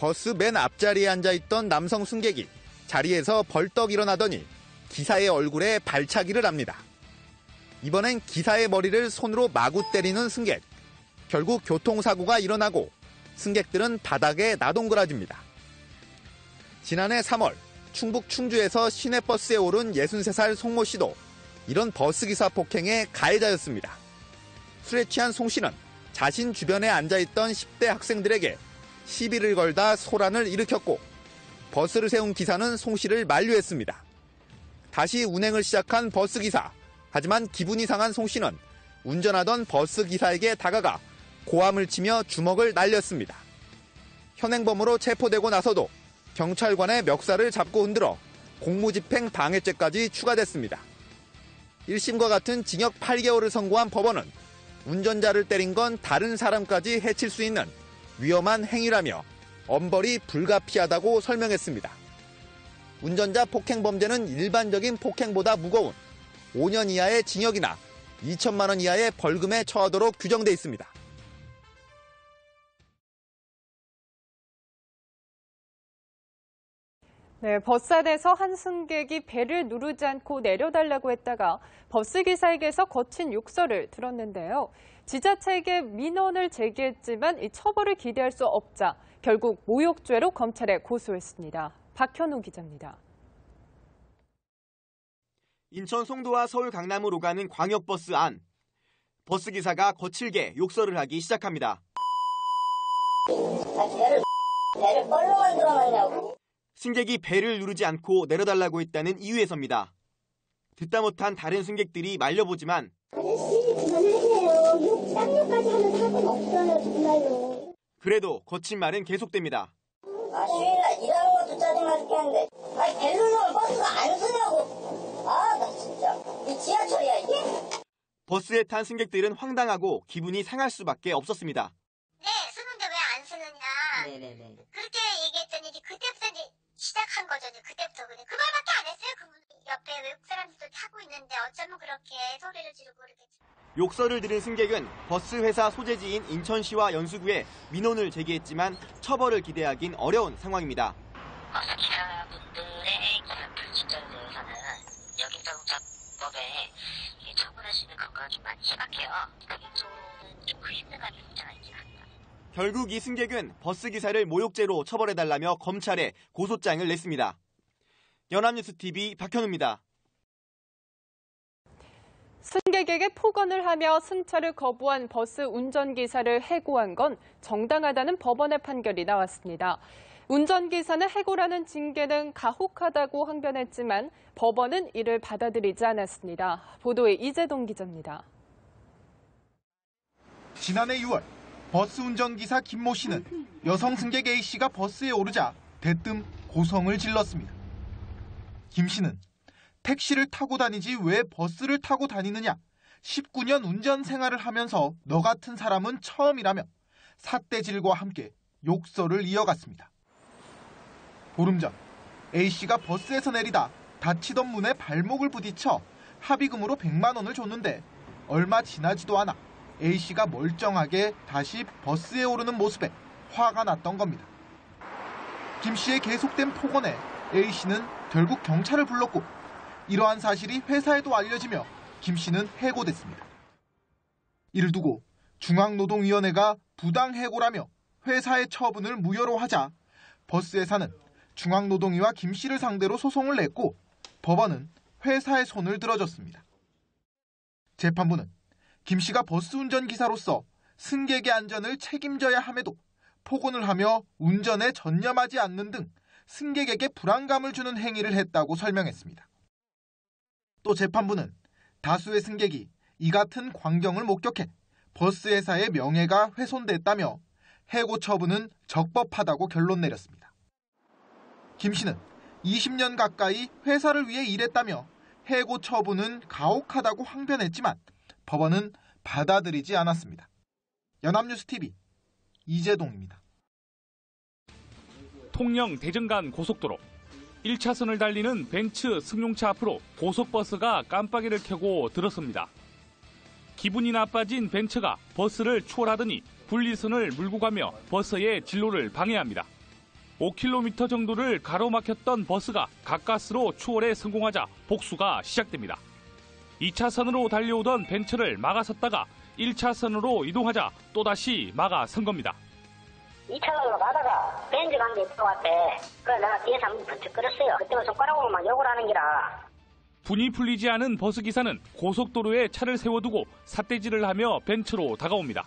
버스 맨 앞자리에 앉아있던 남성 승객이 자리에서 벌떡 일어나더니 기사의 얼굴에 발차기를 합니다. 이번엔 기사의 머리를 손으로 마구 때리는 승객. 결국 교통사고가 일어나고 승객들은 바닥에 나동그라집니다. 지난해 3월 충북 충주에서 시내버스에 오른 63살 송모 씨도 이런 버스기사 폭행의 가해자였습니다. 술에 취한 송 씨는 자신 주변에 앉아있던 10대 학생들에게 시비를 걸다 소란을 일으켰고 버스를 세운 기사는 송 씨를 만류했습니다. 다시 운행을 시작한 버스기사. 하지만 기분이 상한 송 씨는 운전하던 버스기사에게 다가가 고함을 치며 주먹을 날렸습니다. 현행범으로 체포되고 나서도 경찰관의 멱살을 잡고 흔들어 공무집행 방해죄까지 추가됐습니다. 1심과 같은 징역 8개월을 선고한 법원은 운전자를 때린 건 다른 사람까지 해칠 수 있는 위험한 행위라며 엄벌이 불가피하다고 설명했습니다. 운전자 폭행 범죄는 일반적인 폭행보다 무거운 5년 이하의 징역이나 2천만 원 이하의 벌금에 처하도록 규정돼 있습니다. 네, 버스 안에서 한 승객이 벨을 누르지 않고 내려달라고 했다가 버스기사에게서 거친 욕설을 들었는데요. 지자체에게 민원을 제기했지만 이 처벌을 기대할 수 없자 결국 모욕죄로 검찰에 고소했습니다. 박현우 기자입니다. 인천 송도와 서울 강남으로 가는 광역버스 안. 버스기사가 거칠게 욕설을 하기 시작합니다. 배를 뻘로 만들어놨냐고. 승객이 벨을 누르지 않고 내려달라고 했다는 이유에서입니다. 듣다 못한 다른 승객들이 말려보지만 아저씨 그만하세요. 쌍욕까지 하는 사고는 없어요 정말로. 그래도 거친 말은 계속됩니다. 휴일날 일하는 것도 짜증나 죽겠는데 벨 누르면 버스가 안 서냐고. 나 진짜 이 지하철이야 이게? 버스에 탄 승객들은 황당하고 기분이 상할 수밖에 없었습니다. 네, 쓰는데 왜 안 쓰느냐. 네네네. 그렇게 얘기했더니 그때부터 이제 시작한 거죠. 그때부터 그냥 그 말밖에 안 했어요. 그분 옆에 외국 사람들도 타고 있는데 어쩌면 그렇게 소리를 지르고 그러겠지. 욕설을 들은 승객은 버스 회사 소재지인 인천시와 연수구에 민원을 제기했지만 처벌을 기대하긴 어려운 상황입니다. 버스 기사분들의 불친절에 대해서는 여기저기법에 처벌할 수 있는 건가 좀 많이 심각해요. 그쪽은 좀 힘든감이 없지 않아 있긴 합니다. 결국 이 승객은 버스기사를 모욕죄로 처벌해달라며 검찰에 고소장을 냈습니다. 연합뉴스TV 박현우입니다. 승객에게 폭언을 하며 승차를 거부한 버스 운전기사를 해고한 건 정당하다는 법원의 판결이 나왔습니다. 운전기사는 해고라는 징계는 가혹하다고 항변했지만 법원은 이를 받아들이지 않았습니다. 보도에 이재동 기자입니다. 지난해 6월 버스 운전기사 김모 씨는 여성 승객 A 씨가 버스에 오르자 대뜸 고성을 질렀습니다. 김 씨는 택시를 타고 다니지 왜 버스를 타고 다니느냐, 19년 운전 생활을 하면서 너 같은 사람은 처음이라며 삿대질과 함께 욕설을 이어갔습니다. 보름 전 A 씨가 버스에서 내리다 닫히던 문에 발목을 부딪혀 합의금으로 100만 원을 줬는데 얼마 지나지도 않아 A 씨가 멀쩡하게 다시 버스에 오르는 모습에 화가 났던 겁니다. 김 씨의 계속된 폭언에 A 씨는 결국 경찰을 불렀고 이러한 사실이 회사에도 알려지며 김 씨는 해고됐습니다. 이를 두고 중앙노동위원회가 부당해고라며 회사의 처분을 무효로 하자 버스회사는 중앙노동위와 김 씨를 상대로 소송을 냈고 법원은 회사의 손을 들어줬습니다. 재판부는 김 씨가 버스 운전기사로서 승객의 안전을 책임져야 함에도 폭언을 하며 운전에 전념하지 않는 등 승객에게 불안감을 주는 행위를 했다고 설명했습니다. 또 재판부는 다수의 승객이 이 같은 광경을 목격해 버스 회사의 명예가 훼손됐다며 해고 처분은 적법하다고 결론 내렸습니다. 김 씨는 20년 가까이 회사를 위해 일했다며 해고 처분은 가혹하다고 항변했지만 법원은 받아들이지 않았습니다. 연합뉴스TV 이재동입니다. 통영 대전간 고속도로 1차선을 달리는 벤츠 승용차 앞으로 고속버스가 깜빡이를 켜고 들었습니다. 기분이 나빠진 벤츠가 버스를 추월하더니 분리선을 물고 가며 버스의 진로를 방해합니다. 5km 정도를 가로막혔던 버스가 가까스로 추월에 성공하자 복수가 시작됩니다. 2차선으로 달려오던 벤츠를 막아섰다가 1차선으로 이동하자 또다시 막아선 겁니다. 2차선으로 가다가 벤츠 간 게 들어왔대. 그래서 내가 뒤에서 한번 번쩍 끌었어요. 그때는 손가락으로 막 욕을 하는 기라. 분이 풀리지 않은 버스기사는 고속도로에 차를 세워두고 삿대질을 하며 벤츠로 다가옵니다.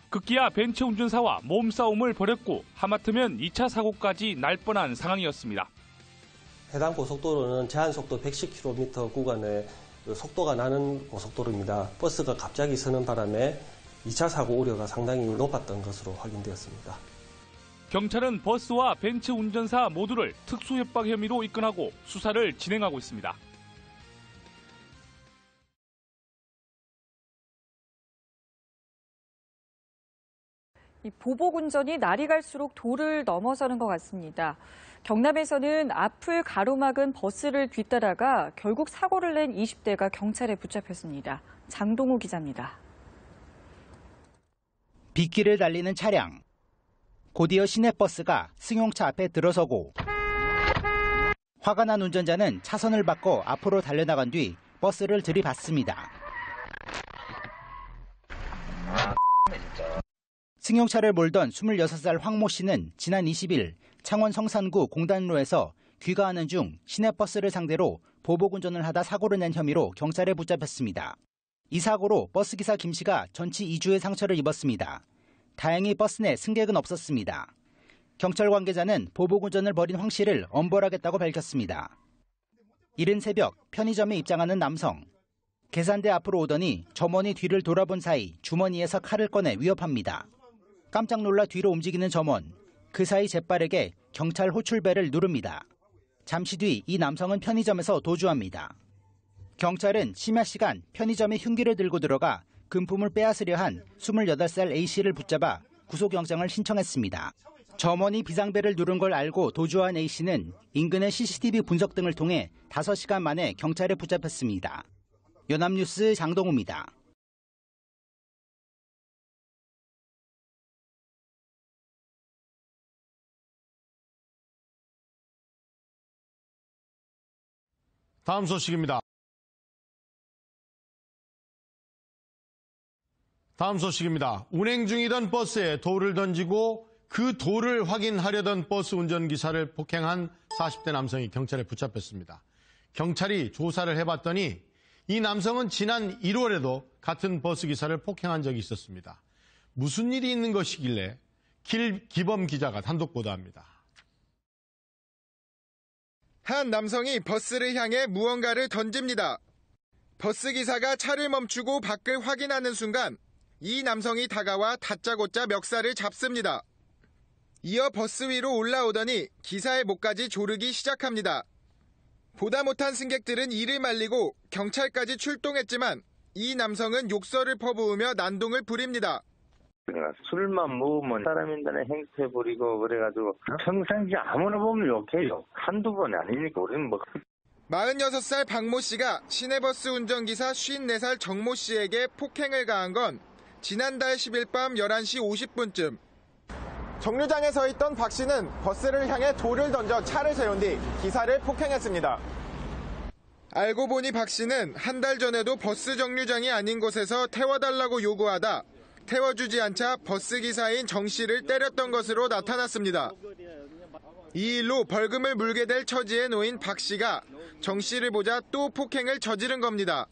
급기야 벤츠 운전사와 몸싸움을 벌였고 하마터면 2차 사고까지 날 뻔한 상황이었습니다. 해당 고속도로는 제한속도 110km 구간에 속도가 나는 고속도로입니다. 버스가 갑자기 서는 바람에 2차 사고 우려가 상당히 높았던 것으로 확인되었습니다. 경찰은 버스와 벤츠 운전사 모두를 특수협박 혐의로 입건하고 수사를 진행하고 있습니다. 이 보복 운전이 날이 갈수록 도를 넘어서는 것 같습니다. 경남에서는 앞을 가로막은 버스를 뒤따라가 결국 사고를 낸 20대가 경찰에 붙잡혔습니다. 장동우 기자입니다. 빗길을 달리는 차량. 곧이어 시내버스가 승용차 앞에 들어서고 화가 난 운전자는 차선을 바꿔 앞으로 달려나간 뒤 버스를 들이받습니다. 승용차를 몰던 26살 황모 씨는 지난 20일 창원 성산구 공단로에서 귀가하는 중 시내버스를 상대로 보복운전을 하다 사고를 낸 혐의로 경찰에 붙잡혔습니다. 이 사고로 버스기사 김 씨가 전치 2주의 상처를 입었습니다. 다행히 버스 내 승객은 없었습니다. 경찰 관계자는 보복운전을 벌인 황 씨를 엄벌하겠다고 밝혔습니다. 이른 새벽 편의점에 입장하는 남성. 계산대 앞으로 오더니 점원이 뒤를 돌아본 사이 주머니에서 칼을 꺼내 위협합니다. 깜짝 놀라 뒤로 움직이는 점원. 그 사이 재빠르게 경찰 호출벨을 누릅니다. 잠시 뒤 이 남성은 편의점에서 도주합니다. 경찰은 심야 시간 편의점에 흉기를 들고 들어가 금품을 빼앗으려 한 28살 A씨를 붙잡아 구속영장을 신청했습니다. 점원이 비상벨을 누른 걸 알고 도주한 A씨는 인근의 CCTV 분석 등을 통해 5시간 만에 경찰에 붙잡혔습니다. 연합뉴스 장동우입니다. 다음 소식입니다. 운행 중이던 버스에 돌을 던지고 그 돌을 확인하려던 버스 운전기사를 폭행한 40대 남성이 경찰에 붙잡혔습니다. 경찰이 조사를 해봤더니 이 남성은 지난 1월에도 같은 버스기사를 폭행한 적이 있었습니다. 무슨 일이 있는 것이길래 길기범 기자가 단독 보도합니다. 한 남성이 버스를 향해 무언가를 던집니다. 버스기사가 차를 멈추고 밖을 확인하는 순간 이 남성이 다가와 다짜고짜 멱살을 잡습니다. 이어 버스 위로 올라오더니 기사의 목까지 조르기 시작합니다. 보다 못한 승객들은 이를 말리고 경찰까지 출동했지만 이 남성은 욕설을 퍼부으며 난동을 부립니다. 술만 먹으면 사람인들의 행세 부리고 그래가지고 평상시 아무나 보면 욕해요. 한두 번이 아니니까 우리는 뭐. 46살 박모 씨가 시내버스 운전기사 54살 정모 씨에게 폭행을 가한 건 지난달 10일 밤 11시 50분쯤. 정류장에 서 있던 박 씨는 버스를 향해 돌을 던져 차를 세운 뒤 기사를 폭행했습니다. 알고 보니 박 씨는 한 달 전에도 버스 정류장이 아닌 곳에서 태워달라고 요구하다 태워주지 않자 버스기사인 정 씨를 때렸던 것으로 나타났습니다. 이 일로 벌금을 물게 될 처지에 놓인 박 씨가 정 씨를 보자 또 폭행을 저지른 겁니다.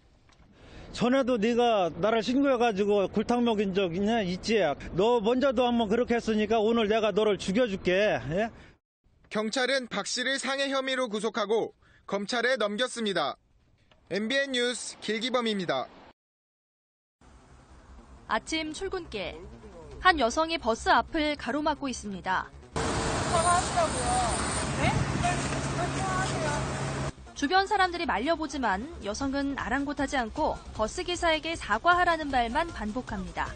전에도 네가 나를 신고해가지고 굴탕 먹인 적 있지? 너 먼저도 한번 그렇게 했으니까 오늘 내가 너를 죽여줄게. 예? 경찰은 박 씨를 상해 혐의로 구속하고 검찰에 넘겼습니다. MBN 뉴스 길기범입니다. 아침 출근길. 한 여성이 버스 앞을 가로막고 있습니다. 사과하시라고요. 네? 사과하세요. 주변 사람들이 말려보지만 여성은 아랑곳하지 않고 버스기사에게 사과하라는 말만 반복합니다.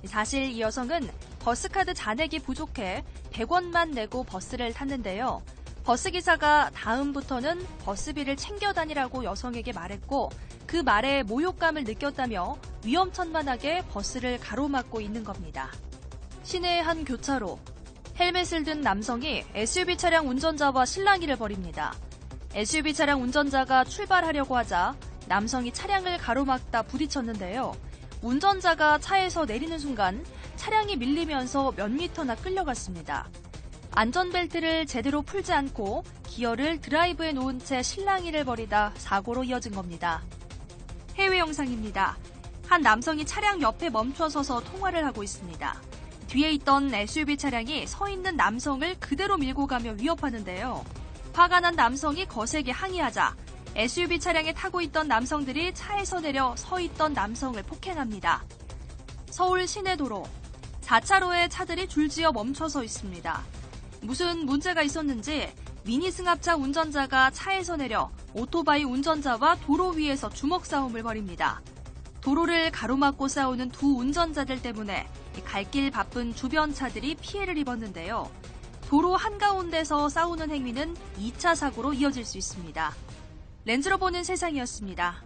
사실 이 여성은 버스카드 잔액이 부족해 100원만 내고 버스를 탔는데요. 버스기사가 다음부터는 버스비를 챙겨 다니라고 여성에게 말했고 그 말에 모욕감을 느꼈다며 위험천만하게 버스를 가로막고 있는 겁니다. 시내의 한 교차로. 헬멧을 든 남성이 SUV 차량 운전자와 실랑이를 벌입니다. SUV 차량 운전자가 출발하려고 하자 남성이 차량을 가로막다 부딪혔는데요. 운전자가 차에서 내리는 순간 차량이 밀리면서 몇 미터나 끌려갔습니다. 안전벨트를 제대로 풀지 않고 기어를 드라이브에 놓은 채 실랑이를 벌이다 사고로 이어진 겁니다. 해외 영상입니다. 한 남성이 차량 옆에 멈춰서서 통화를 하고 있습니다. 뒤에 있던 SUV 차량이 서 있는 남성을 그대로 밀고 가며 위협하는데요. 화가 난 남성이 거세게 항의하자 SUV 차량에 타고 있던 남성들이 차에서 내려 서 있던 남성을 폭행합니다. 서울 시내도로 4차로에 차들이 줄지어 멈춰서 있습니다. 무슨 문제가 있었는지 미니 승합차 운전자가 차에서 내려 오토바이 운전자와 도로 위에서 주먹 싸움을 벌입니다. 도로를 가로막고 싸우는 두 운전자들 때문에 갈 길 바쁜 주변 차들이 피해를 입었는데요. 도로 한가운데서 싸우는 행위는 2차 사고로 이어질 수 있습니다. 렌즈로 보는 세상이었습니다.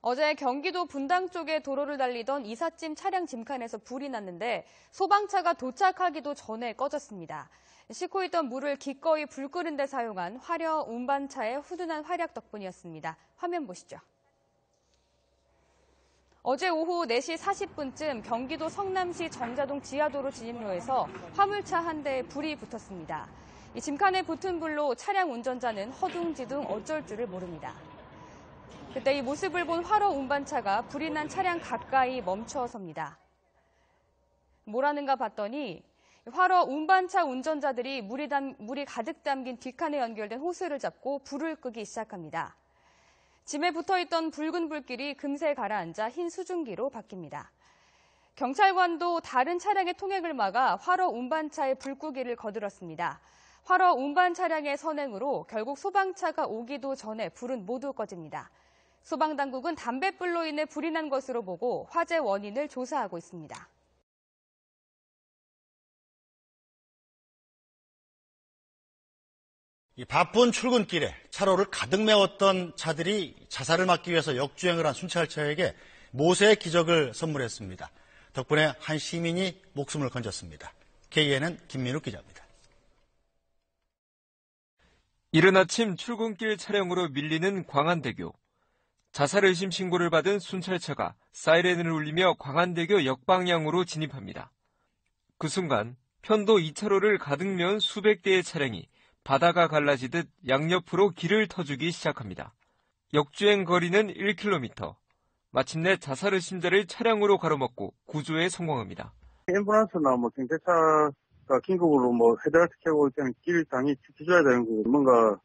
어제 경기도 분당 쪽에 도로를 달리던 이삿짐 차량 짐칸에서 불이 났는데 소방차가 도착하기도 전에 꺼졌습니다. 싣고 있던 물을 기꺼이 불 끄는 데 사용한 화려 운반차의 후둔한 활약 덕분이었습니다. 화면 보시죠. 어제 오후 4시 40분쯤 경기도 성남시 정자동 지하도로 진입로에서 화물차 한 대에 불이 붙었습니다. 이 짐칸에 붙은 불로 차량 운전자는 허둥지둥 어쩔 줄을 모릅니다. 그때 이 모습을 본 화로 운반차가 불이 난 차량 가까이 멈춰섭니다. 뭐라는가 봤더니 화로 운반차 운전자들이 물이 가득 담긴 뒷칸에 연결된 호스를 잡고 불을 끄기 시작합니다. 짐에 붙어있던 붉은 불길이 금세 가라앉아 흰 수증기로 바뀝니다. 경찰관도 다른 차량의 통행을 막아 화로 운반차의 불끄기를 거들었습니다. 화로 운반 차량의 선행으로 결국 소방차가 오기도 전에 불은 모두 꺼집니다. 소방당국은 담뱃불로 인해 불이 난 것으로 보고 화재 원인을 조사하고 있습니다. 이 바쁜 출근길에 차로를 가득 메웠던 차들이 자살을 막기 위해서 역주행을 한 순찰차에게 모세의 기적을 선물했습니다. 덕분에 한 시민이 목숨을 건졌습니다. KNN 김민욱 기자입니다. 이른 아침 출근길 차량으로 밀리는 광안대교. 자살 의심 신고를 받은 순찰차가 사이렌을 울리며 광안대교 역방향으로 진입합니다. 그 순간 편도 2차로를 가득 메운 수백 대의 차량이 바다가 갈라지듯 양옆으로 길을 터주기 시작합니다. 역주행 거리는 1km. 마침내 자살 의심자를 차량으로 가로막고 구조에 성공합니다. 앰뷸런스나 경찰차가 긴급으로 헤드라이트 켜고 있다는 길 상이 지켜줘야 되는 거 뭔가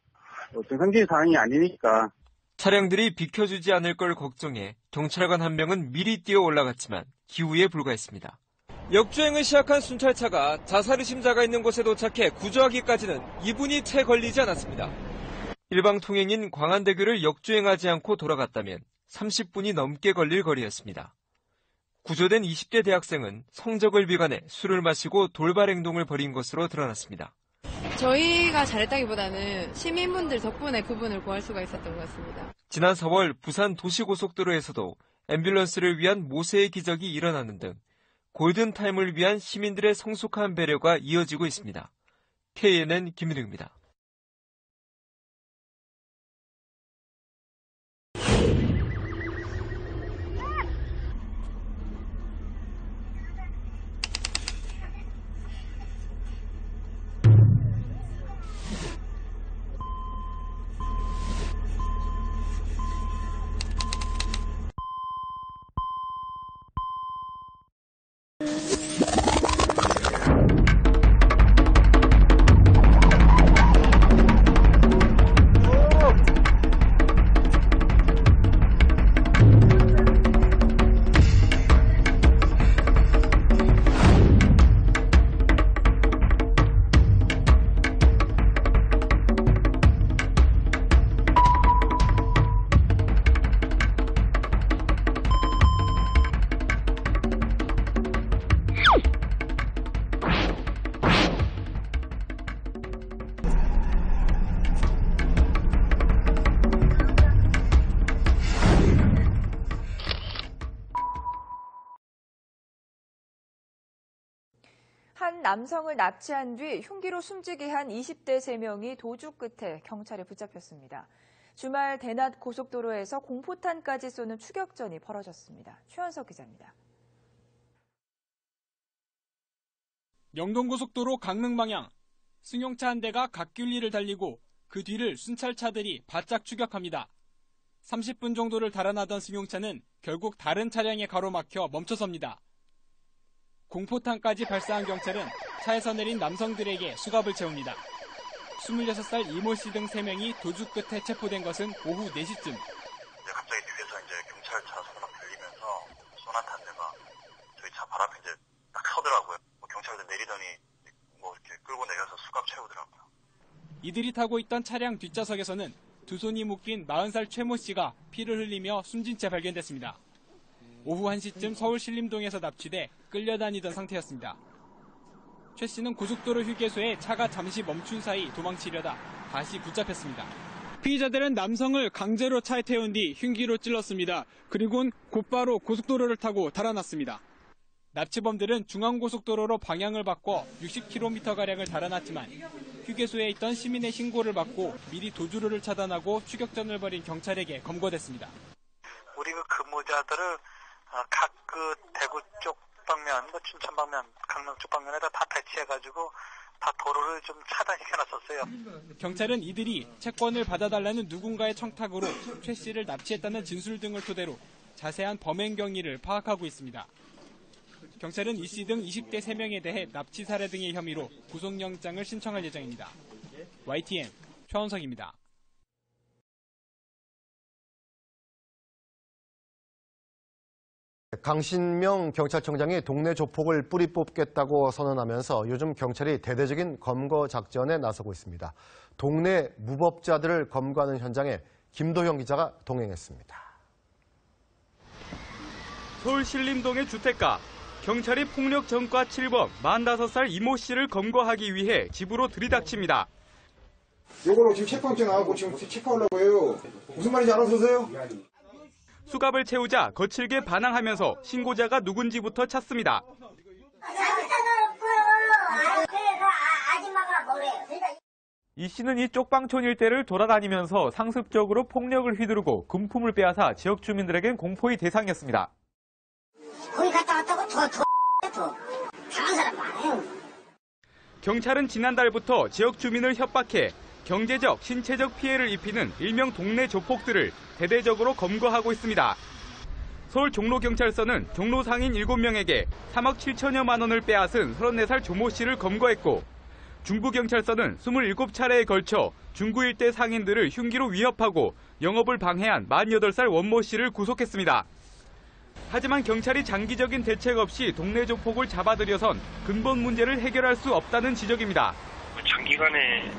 정상적인 상황이 아니니까. 차량들이 비켜주지 않을 걸 걱정해 경찰관 한 명은 미리 뛰어 올라갔지만 기우에 불과했습니다. 역주행을 시작한 순찰차가 자살 의심자가 있는 곳에 도착해 구조하기까지는 2분이 채 걸리지 않았습니다. 일방 통행인 광안대교를 역주행하지 않고 돌아갔다면 30분이 넘게 걸릴 거리였습니다. 구조된 20대 대학생은 성적을 비관해 술을 마시고 돌발 행동을 벌인 것으로 드러났습니다. 저희가 잘했다기보다는 시민분들 덕분에 그분을 구할 수가 있었던 것 같습니다. 지난 4월 부산 도시고속도로에서도 앰뷸런스를 위한 모세의 기적이 일어나는 등 골든타임을 위한 시민들의 성숙한 배려가 이어지고 있습니다. KNN 김민욱입니다. 남성을 납치한 뒤 흉기로 숨지게 한 20대 3명이 도주 끝에 경찰에 붙잡혔습니다. 주말 대낮 고속도로에서 공포탄까지 쏘는 추격전이 벌어졌습니다. 최원석 기자입니다. 영동고속도로 강릉 방향. 승용차 한 대가 갓길리를 달리고 그 뒤를 순찰차들이 바짝 추격합니다. 30분 정도를 달아나던 승용차는 결국 다른 차량에 가로막혀 멈춰섭니다. 공포탄까지 발사한 경찰은 차에서 내린 남성들에게 수갑을 채웁니다. 26살 이모 씨 등 3명이 도주 끝에 체포된 것은 오후 4시쯤. 갑자기 뒤에서 이제 경찰차 소리가 들리면서 소나타 한 대가 저희 차 발 앞에 이제 딱 서더라고요. 경찰들 내리더니 이렇게 끌고 내려서 수갑 채우더라고요. 이들이 타고 있던 차량 뒷좌석에서는 두 손이 묶인 40살 최모 씨가 피를 흘리며 숨진 채 발견됐습니다. 오후 1시쯤 서울 신림동에서 납치돼 끌려다니던 상태였습니다. 최 씨는 고속도로 휴게소에 차가 잠시 멈춘 사이 도망치려다 다시 붙잡혔습니다. 피의자들은 남성을 강제로 차에 태운 뒤 흉기로 찔렀습니다. 그리고는 곧바로 고속도로를 타고 달아났습니다. 납치범들은 중앙고속도로로 방향을 바꿔 60km가량을 달아났지만 휴게소에 있던 시민의 신고를 받고 미리 도주로를 차단하고 추격전을 벌인 경찰에게 검거됐습니다. 우리 그 근무자들을 각 그 대구 쪽 방면, 춘천 방면, 강릉 쪽 방면에다 다 배치해가지고 다 도로를 좀 차단시켜놨었어요. 경찰은 이들이 채권을 받아달라는 누군가의 청탁으로 최 씨를 납치했다는 진술 등을 토대로 자세한 범행 경위를 파악하고 있습니다. 경찰은 이 씨 등 20대 3명에 대해 납치 살해 등의 혐의로 구속영장을 신청할 예정입니다. YTN 최원석입니다. 강신명 경찰청장이 동네 조폭을 뿌리 뽑겠다고 선언하면서 요즘 경찰이 대대적인 검거 작전에 나서고 있습니다. 동네 무법자들을 검거하는 현장에 김도형 기자가 동행했습니다. 서울 신림동의 주택가. 경찰이 폭력 전과 7범 45살 이모 씨를 검거하기 위해 집으로 들이닥칩니다. 요거로 지금 체포영장 나가고 지금 체포하려고 해요. 무슨 말인지 알아서세요? 수갑을 채우자 거칠게 반항하면서 신고자가 누군지부터 찾습니다. 이 씨는 이 쪽방촌 일대를 돌아다니면서 상습적으로 폭력을 휘두르고 금품을 빼앗아 지역 주민들에겐 공포의 대상이었습니다. 거기 갔다 왔다고 더 당한 사람 많아요. 경찰은 지난달부터 지역 주민을 협박해 경제적, 신체적 피해를 입히는 일명 동네 조폭들을 대대적으로 검거하고 있습니다. 서울 종로경찰서는 종로 상인 7명에게 3억 7천여만 원을 빼앗은 34살 조모 씨를 검거했고 중부경찰서는 27차례에 걸쳐 중구 일대 상인들을 흉기로 위협하고 영업을 방해한 48살 원모 씨를 구속했습니다. 하지만 경찰이 장기적인 대책 없이 동네 조폭을 잡아들여선 근본 문제를 해결할 수 없다는 지적입니다. 장기간에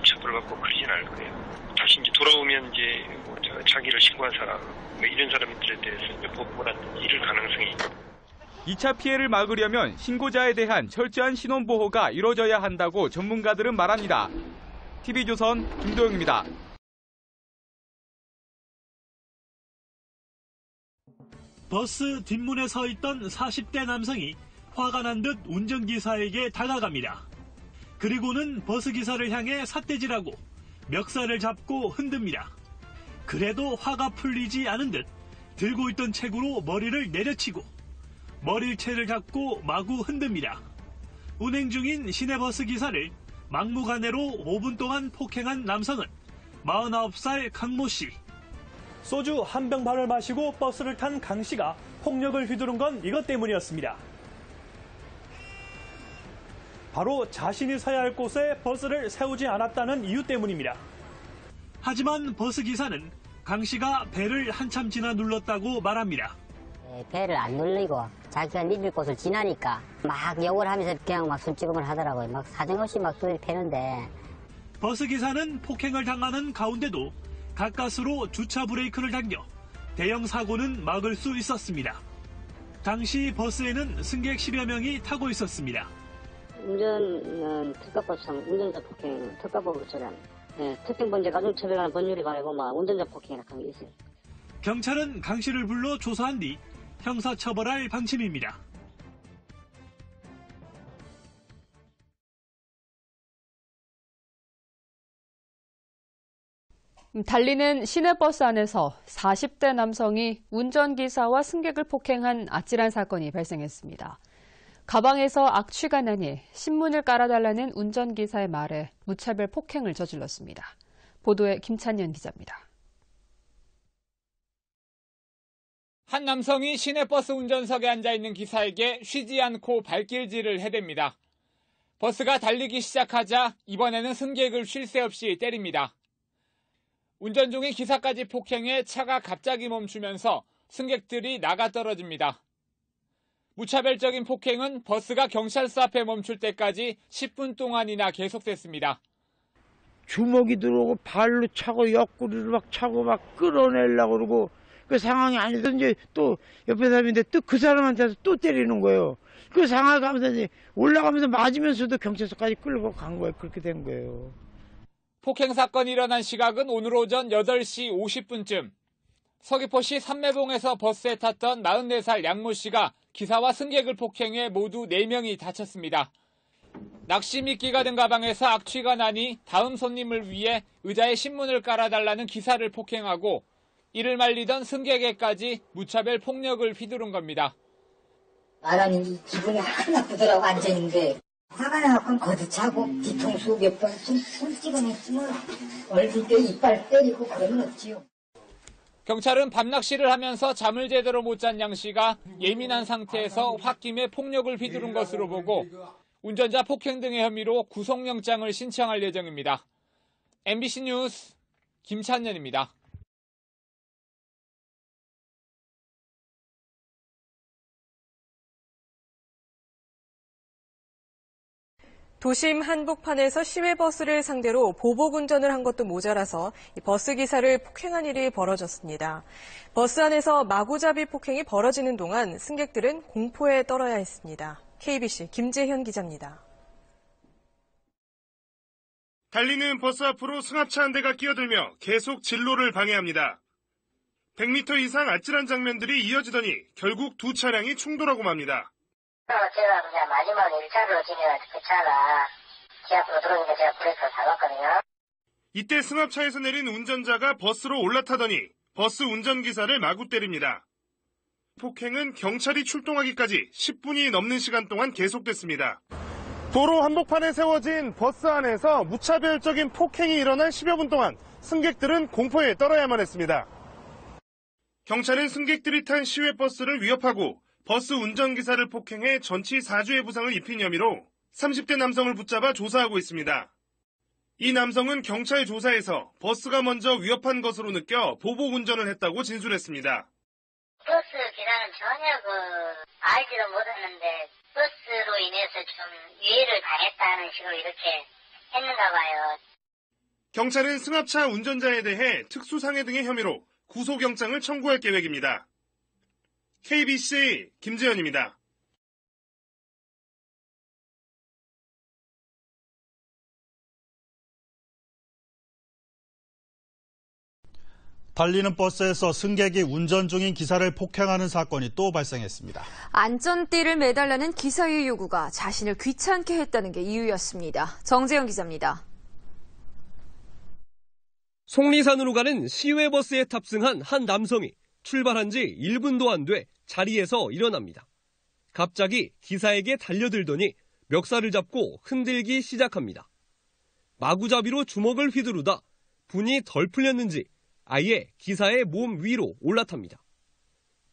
처벌받고 그러진 않을 거예요. 다시 이제 돌아오면 이제 자기를 신고한 사람, 이런 사람들에 대해서 이제 보호라든지 이럴 가능성이. 2차 피해를 막으려면 신고자에 대한 철저한 신원 보호가 이루어져야 한다고 전문가들은 말합니다. TV조선 김도영입니다. 버스 뒷문에 서 있던 40대 남성이 화가 난 듯 운전기사에게 다가갑니다. 그리고는 버스기사를 향해 삿대질하고 멱살을 잡고 흔듭니다. 그래도 화가 풀리지 않은 듯 들고 있던 책으로 머리를 내려치고 머리채를 잡고 마구 흔듭니다. 운행 중인 시내버스 기사를 막무가내로 5분 동안 폭행한 남성은 49살 강모 씨. 소주 한 병 반을 마시고 버스를 탄 강 씨가 폭력을 휘두른 건 이것 때문이었습니다. 바로 자신이 서야 할 곳에 버스를 세우지 않았다는 이유 때문입니다. 하지만 버스 기사는 강 씨가 배를 한참 지나 눌렀다고 말합니다. 배를 안 눌리고 자기가 내릴 곳을 지나니까 막 욕을 하면서 그냥 막 손찌검을 하더라고요. 막 사정없이 막 패는데. 버스 기사는 폭행을 당하는 가운데도 가까스로 주차 브레이크를 당겨 대형 사고는 막을 수 있었습니다. 당시 버스에는 승객 10여 명이 타고 있었습니다. 운전은 특가법상 운전자 폭행, 특가법처럼 특정범죄 가중처벌하는 법률이 바라고 막 운전자 폭행이라는 게 있어요. 경찰은 강 씨를 불러 조사한 뒤 형사처벌할 방침입니다. 달리는 시내버스 안에서 40대 남성이 운전기사와 승객을 폭행한 아찔한 사건이 발생했습니다. 가방에서 악취가 나니 신문을 깔아달라는 운전기사의 말에 무차별 폭행을 저질렀습니다. 보도에 김찬년 기자입니다. 한 남성이 시내버스 운전석에 앉아있는 기사에게 쉬지 않고 발길질을 해댑니다. 버스가 달리기 시작하자 이번에는 승객을 쉴 새 없이 때립니다. 운전 중에 기사까지 폭행해 차가 갑자기 멈추면서 승객들이 나가 떨어집니다. 무차별적인 폭행은 버스가 경찰서 앞에 멈출 때까지 10분 동안이나 계속됐습니다. 주먹이 들어오고 발로 차고 옆구리를 막 차고 막 끌어내려고 그러고 그 상황이 아니든지 또 옆에 사람인데 또 그 사람한테서 또 때리는 거예요. 그 상황을 가면서 이제 올라가면서 맞으면서도 경찰서까지 끌고 간 거예요. 그렇게 된 거예요. 폭행 사건이 일어난 시각은 오늘 오전 8시 50분쯤. 서귀포시 삼매봉에서 버스에 탔던 44살 양모 씨가 기사와 승객을 폭행해 모두 4명이 다쳤습니다. 낚시 미끼가 든 가방에서 악취가 나니 다음 손님을 위해 의자에 신문을 깔아달라는 기사를 폭행하고 이를 말리던 승객에까지 무차별 폭력을 휘두른 겁니다. 말하는 기분이 하나 나쁘더라고 앉아있는데 화가 나갖고 거듭차고 뒤통수 몇 번 손 찍어냈지만 얼굴 때 이빨 때리고 그러면 없지요. 경찰은 밤낚시를 하면서 잠을 제대로 못 잔 양 씨가 예민한 상태에서 홧김에 폭력을 휘두른 것으로 보고 운전자 폭행 등의 혐의로 구속영장을 신청할 예정입니다. MBC 뉴스 김찬년입니다. 도심 한복판에서 시외버스를 상대로 보복 운전을 한 것도 모자라서 버스 기사를 폭행한 일이 벌어졌습니다. 버스 안에서 마구잡이 폭행이 벌어지는 동안 승객들은 공포에 떨어야 했습니다. KBC 김재현 기자입니다. 달리는 버스 앞으로 승합차 한 대가 끼어들며 계속 진로를 방해합니다. 100m 이상 아찔한 장면들이 이어지더니 결국 두 차량이 충돌하고 맙니다. 제가 그냥 마지막 1차로 진행해서 그 차가 제 앞으로 들어오니까 제가 브레이크를 밟았거든요. 이때 승합차에서 내린 운전자가 버스로 올라타더니 버스 운전기사를 마구 때립니다. 폭행은 경찰이 출동하기까지 10분이 넘는 시간 동안 계속됐습니다. 도로 한복판에 세워진 버스 안에서 무차별적인 폭행이 일어난 10여 분 동안 승객들은 공포에 떨어야만 했습니다. 경찰은 승객들이 탄 시외버스를 위협하고 버스 운전기사를 폭행해 전치 4주의 부상을 입힌 혐의로 30대 남성을 붙잡아 조사하고 있습니다. 이 남성은 경찰 조사에서 버스가 먼저 위협한 것으로 느껴 보복 운전을 했다고 진술했습니다. 버스 기사는 전혀 알지도 못했는데 버스로 인해서 좀 위해를 당했다는 식으로 이렇게 했는가 봐요. 경찰은 승합차 운전자에 대해 특수상해 등의 혐의로 구속영장을 청구할 계획입니다. KBC 김재현입니다. 달리는 버스에서 승객이 운전 중인 기사를 폭행하는 사건이 또 발생했습니다. 안전띠를 매달라는 기사의 요구가 자신을 귀찮게 했다는 게 이유였습니다. 정재영 기자입니다. 속리산으로 가는 시외버스에 탑승한 한 남성이 출발한 지 1분도 안 돼 자리에서 일어납니다. 갑자기 기사에게 달려들더니 멱살을 잡고 흔들기 시작합니다. 마구잡이로 주먹을 휘두르다 분이 덜 풀렸는지 아예 기사의 몸 위로 올라탑니다.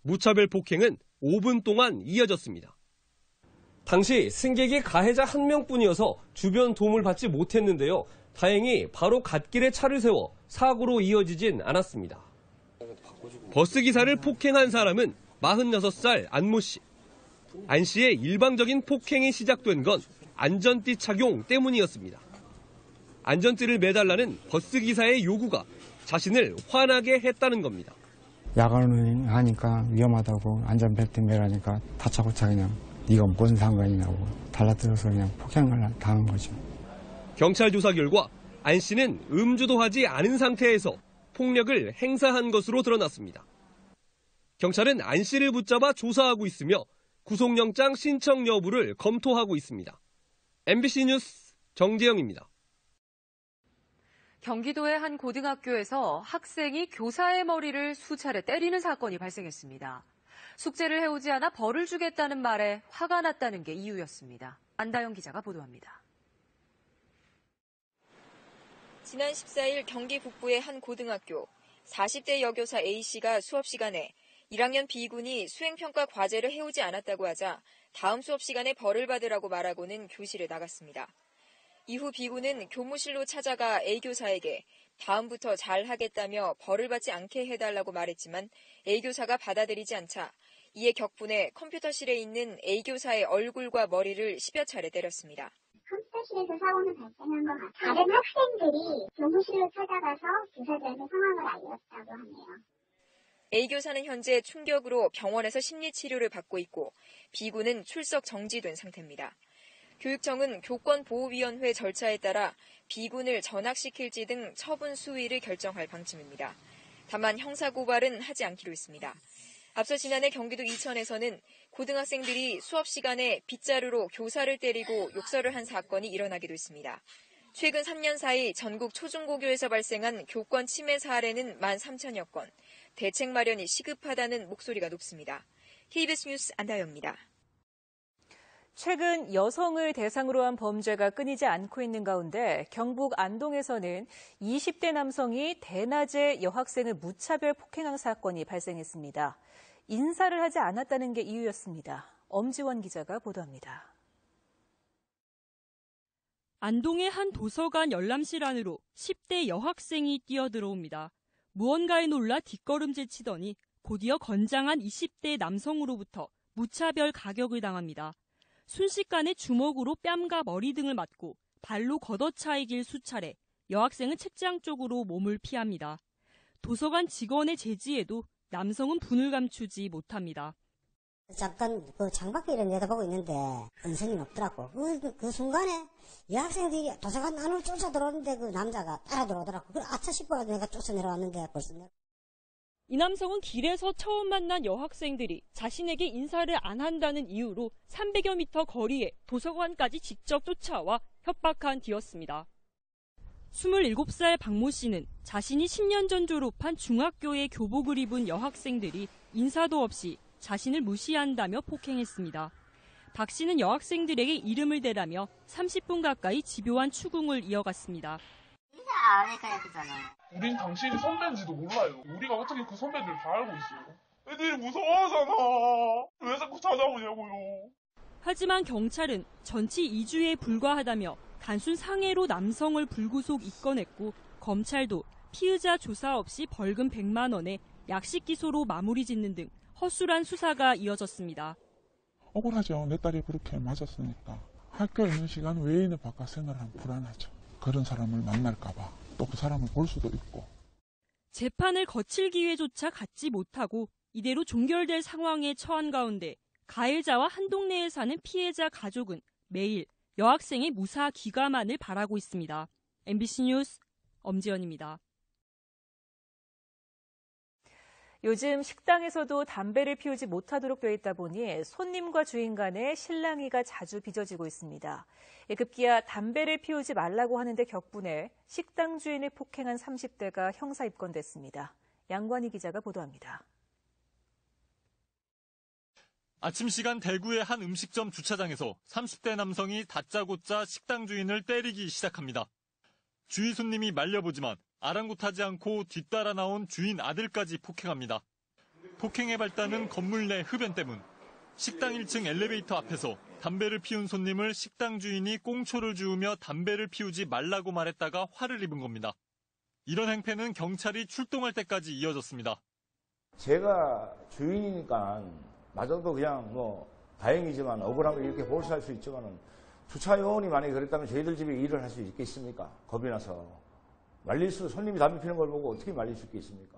무차별 폭행은 5분 동안 이어졌습니다. 당시 승객이 가해자 한 명뿐이어서 주변 도움을 받지 못했는데요. 다행히 바로 갓길에 차를 세워 사고로 이어지진 않았습니다. 버스 기사를 폭행한 사람은 46살 안모 씨. 안 씨의 일방적인 폭행이 시작된 건 안전띠 착용 때문이었습니다. 안전띠를 매달라는 버스 기사의 요구가 자신을 화나게 했다는 겁니다. 야간을 하니까 위험하다고 안전벨트 매라니까 다짜고짜 그냥 네가 무슨 상관이냐고 달라들어서 그냥 폭행을 당한 거죠. 경찰 조사 결과 안 씨는 음주도 하지 않은 상태에서 폭력을 행사한 것으로 드러났습니다. 경찰은 안 씨를 붙잡아 조사하고 있으며 구속영장 신청 여부를 검토하고 있습니다. MBC 뉴스 정재영입니다. 경기도의 한 고등학교에서 학생이 교사의 머리를 수차례 때리는 사건이 발생했습니다. 숙제를 해오지 않아 벌을 주겠다는 말에 화가 났다는 게 이유였습니다. 안다영 기자가 보도합니다. 지난 14일 경기 북부의 한 고등학교, 40대 여교사 A씨가 수업 시간에 1학년 B군이 수행평가 과제를 해오지 않았다고 하자 다음 수업 시간에 벌을 받으라고 말하고는 교실을 나갔습니다. 이후 B군은 교무실로 찾아가 A교사에게 다음부터 잘하겠다며 벌을 받지 않게 해달라고 말했지만 A교사가 받아들이지 않자 이에 격분해 컴퓨터실에 있는 A교사의 얼굴과 머리를 10여 차례 때렸습니다. 컴퓨터실에서 사고는 발생한 것 같아요. 다른 학생들이 교무실로 찾아가서 교사들한테 상황을 알렸다고 하네요. A교사는 현재 충격으로 병원에서 심리치료를 받고 있고 B군은 출석 정지된 상태입니다. 교육청은 교권보호위원회 절차에 따라 B군을 전학시킬지 등 처분 수위를 결정할 방침입니다. 다만 형사고발은 하지 않기로 했습니다. 앞서 지난해 경기도 이천에서는 고등학생들이 수업 시간에 빗자루로 교사를 때리고 욕설을 한 사건이 일어나기도 했습니다. 최근 3년 사이 전국 초중고교에서 발생한 교권 침해 사례는 13,000여 건, 대책 마련이 시급하다는 목소리가 높습니다. KBS 뉴스 안다영입니다. 최근 여성을 대상으로 한 범죄가 끊이지 않고 있는 가운데 경북 안동에서는 20대 남성이 대낮에 여학생을 무차별 폭행한 사건이 발생했습니다. 인사를 하지 않았다는 게 이유였습니다. 엄지원 기자가 보도합니다. 안동의 한 도서관 열람실 안으로 10대 여학생이 뛰어들어옵니다. 무언가에 놀라 뒷걸음질 치더니 곧이어 건장한 20대 남성으로부터 무차별 가격을 당합니다. 순식간에 주먹으로 뺨과 머리 등을 맞고 발로 걷어차이길 수차례 여학생은 책장 쪽으로 몸을 피합니다. 도서관 직원의 제지에도 남성은 분을 감추지 못합니다. 잠깐 그 창밖에 내다보고 있는데 은선이 없더라고. 그 순간에 여학생들이 도서관 안으로 쫓아 들어오는데 그 남자가 따라 들어오더라고. 그 아차 싶어가지고 내가 쫓아 내려왔는데 벌써 이 남성은 길에서 처음 만난 여학생들이 자신에게 인사를 안 한다는 이유로 300여 미터 거리에 도서관까지 직접 쫓아와 협박한 뒤였습니다. 27살 박모 씨는 자신이 10년 전 졸업한 중학교의 교복을 입은 여학생들이 인사도 없이 자신을 무시한다며 폭행했습니다. 박 씨는 여학생들에게 이름을 대라며 30분 가까이 집요한 추궁을 이어갔습니다. 인사 안 해야 되잖아. 우린 당신이 선배인지도 몰라요. 우리가 어떻게 그 선배들을 다 알고 있어요. 애들이 무서워하잖아. 왜 자꾸 찾아오냐고요. 하지만 경찰은 전치 2주에 불과하다며 단순 상해로 남성을 불구속 입건했고 검찰도 피의자 조사 없이 벌금 100만 원에 약식 기소로 마무리 짓는 등 허술한 수사가 이어졌습니다. 억울하죠. 내 딸이 그렇게 맞았으니까. 학교에 있는 시간 외에는 바깥 생활하면 불안하죠. 그런 사람을 만날까 봐. 또 그 사람을 볼 수도 있고. 재판을 거칠 기회조차 갖지 못하고 이대로 종결될 상황에 처한 가운데 가해자와 한 동네에 사는 피해자 가족은 매일 여학생의 무사 귀가만을 바라고 있습니다. MBC 뉴스 엄지연입니다. 요즘 식당에서도 담배를 피우지 못하도록 되어 있다 보니 손님과 주인 간의 실랑이가 자주 빚어지고 있습니다. 급기야 담배를 피우지 말라고 하는데 격분해 식당 주인을 폭행한 30대가 형사 입건됐습니다. 양관희 기자가 보도합니다. 아침 시간 대구의 한 음식점 주차장에서 30대 남성이 다짜고짜 식당 주인을 때리기 시작합니다. 주위 손님이 말려보지만 아랑곳하지 않고 뒤따라 나온 주인 아들까지 폭행합니다. 폭행의 발단은 건물 내 흡연 때문. 식당 1층 엘리베이터 앞에서 담배를 피운 손님을 식당 주인이 꽁초를 주우며 담배를 피우지 말라고 말했다가 화를 입은 겁니다. 이런 행패는 경찰이 출동할 때까지 이어졌습니다. 제가 주인이니까 마저도 그냥 다행이지만 억울함을 이렇게 호소할 수 있지만은 주차 요원이 만약에 그랬다면 저희들 집에 일을 할 수 있겠습니까? 겁이 나서. 손님이 담배 피는 걸 보고 어떻게 말릴 수 있겠습니까?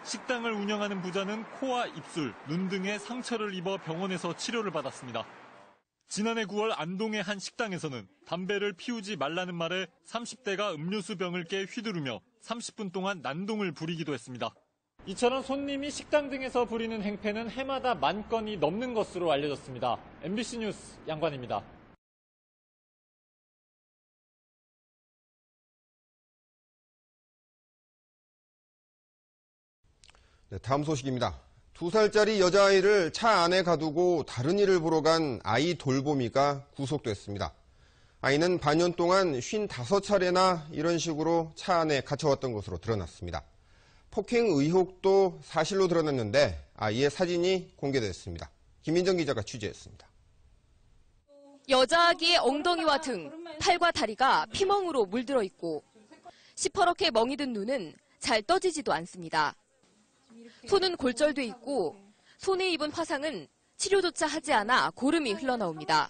식당을 운영하는 부자는 코와 입술, 눈 등에 상처를 입어 병원에서 치료를 받았습니다. 지난해 9월 안동의 한 식당에서는 담배를 피우지 말라는 말에 30대가 음료수 병을 깨 휘두르며 30분 동안 난동을 부리기도 했습니다. 이처럼 손님이 식당 등에서 부리는 행패는 해마다 10,000건이 넘는 것으로 알려졌습니다. MBC 뉴스 양관입니다. 네, 다음 소식입니다. 2살짜리 여자아이를 차 안에 가두고 다른 일을 보러 간 아이 돌보미가 구속됐습니다. 아이는 반년 동안 55차례나 이런 식으로 차 안에 갇혀왔던 것으로 드러났습니다. 폭행 의혹도 사실로 드러났는데 아이의 사진이 공개됐습니다. 김민정 기자가 취재했습니다. 여자아기의 엉덩이와 등, 팔과 다리가 피멍으로 물들어 있고 시퍼렇게 멍이 든 눈은 잘 떠지지도 않습니다. 손은 골절돼 있고 손에 입은 화상은 치료조차 하지 않아 고름이 흘러나옵니다.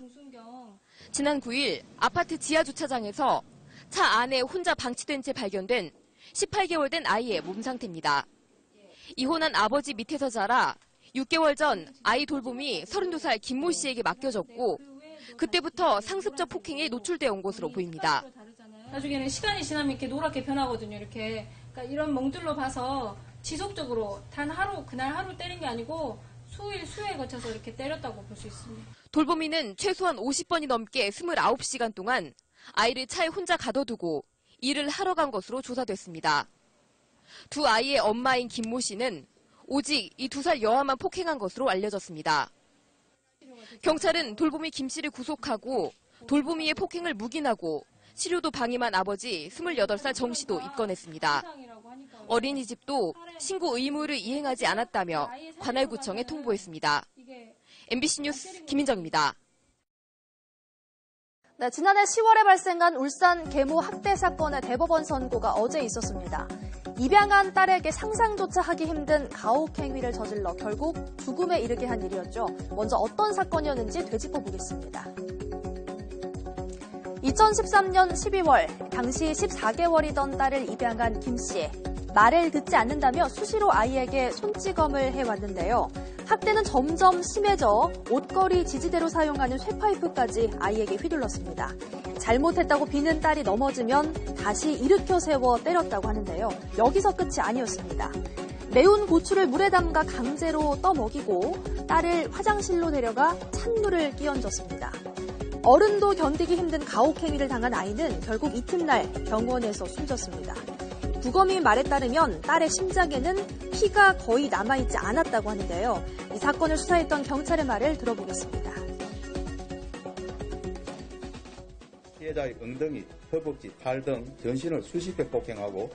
지난 9일 아파트 지하 주차장에서 차 안에 혼자 방치된 채 발견된 18개월 된 아이의 몸 상태입니다. 이혼한 아버지 밑에서 자라 6개월 전 아이 돌봄이 32살 김모 씨에게 맡겨졌고 그때부터 상습적 폭행에 노출되어 온 것으로 보입니다. 나중에는 시간이 지나면 이렇게 노랗게 변하거든요. 그러니까 이런 멍들로 봐서 지속적으로 단 하루, 그날 하루 때린 게 아니고 수에 거쳐서 이렇게 때렸다고 볼 수 있습니다. 돌보미는 최소한 50번이 넘게 29시간 동안 아이를 차에 혼자 가둬두고 일을 하러 간 것으로 조사됐습니다. 두 아이의 엄마인 김모 씨는 오직 이 2살 여아만 폭행한 것으로 알려졌습니다. 경찰은 돌보미 김 씨를 구속하고 돌보미의 폭행을 묵인하고 치료도 방임한 아버지 28살 정 씨도 입건했습니다. 어린이집도 신고 의무를 이행하지 않았다며 관할구청에 통보했습니다. MBC 뉴스 김민정입니다. 네, 지난해 10월에 발생한 울산 계모 학대 사건의 대법원 선고가 어제 있었습니다. 입양한 딸에게 상상조차 하기 힘든 가혹행위를 저질러 결국 죽음에 이르게 한 일이었죠. 먼저 어떤 사건이었는지 되짚어 보겠습니다. 2013년 12월 당시 14개월이던 딸을 입양한 김 씨. 말을 듣지 않는다며 수시로 아이에게 손찌검을 해왔는데요. 학대는 점점 심해져 옷걸이 지지대로 사용하는 쇠파이프까지 아이에게 휘둘렀습니다. 잘못했다고 비는 딸이 넘어지면 다시 일으켜 세워 때렸다고 하는데요. 여기서 끝이 아니었습니다. 매운 고추를 물에 담가 강제로 떠먹이고 딸을 화장실로 데려가 찬물을 끼얹었습니다. 어른도 견디기 힘든 가혹행위를 당한 아이는 결국 이튿날 병원에서 숨졌습니다. 부검이 말에 따르면 딸의 심장에는 피가 거의 남아있지 않았다고 하는데요. 이 사건을 수사했던 경찰의 말을 들어보겠습니다. 피해자의 엉덩이, 허벅지, 팔 등 전신을 수십 회 폭행하고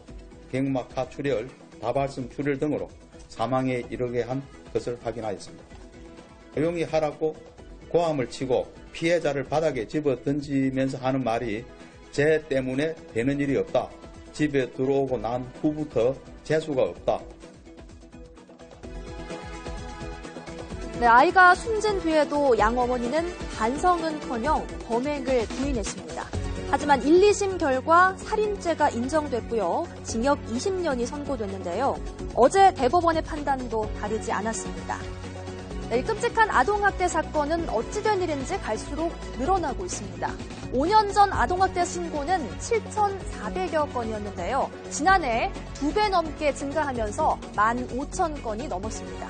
갱막 하출혈, 다발성 출혈 등으로 사망에 이르게 한 것을 확인하였습니다. 조용히 하라고 고함을 치고 피해자를 바닥에 집어 던지면서 하는 말이 쟤 때문에 되는 일이 없다. 집에 들어오고 난 후부터 재수가 없다. 네, 아이가 숨진 뒤에도 양 어머니는 반성은커녕 범행을 부인했습니다. 하지만 1, 2심 결과 살인죄가 인정됐고요. 징역 20년이 선고됐는데요. 어제 대법원의 판단도 다르지 않았습니다. 네, 이 끔찍한 아동학대 사건은 어찌된 일인지 갈수록 늘어나고 있습니다. 5년 전 아동학대 신고는 7,400여 건이었는데요. 지난해 2배 넘게 증가하면서 15,000건이 넘었습니다.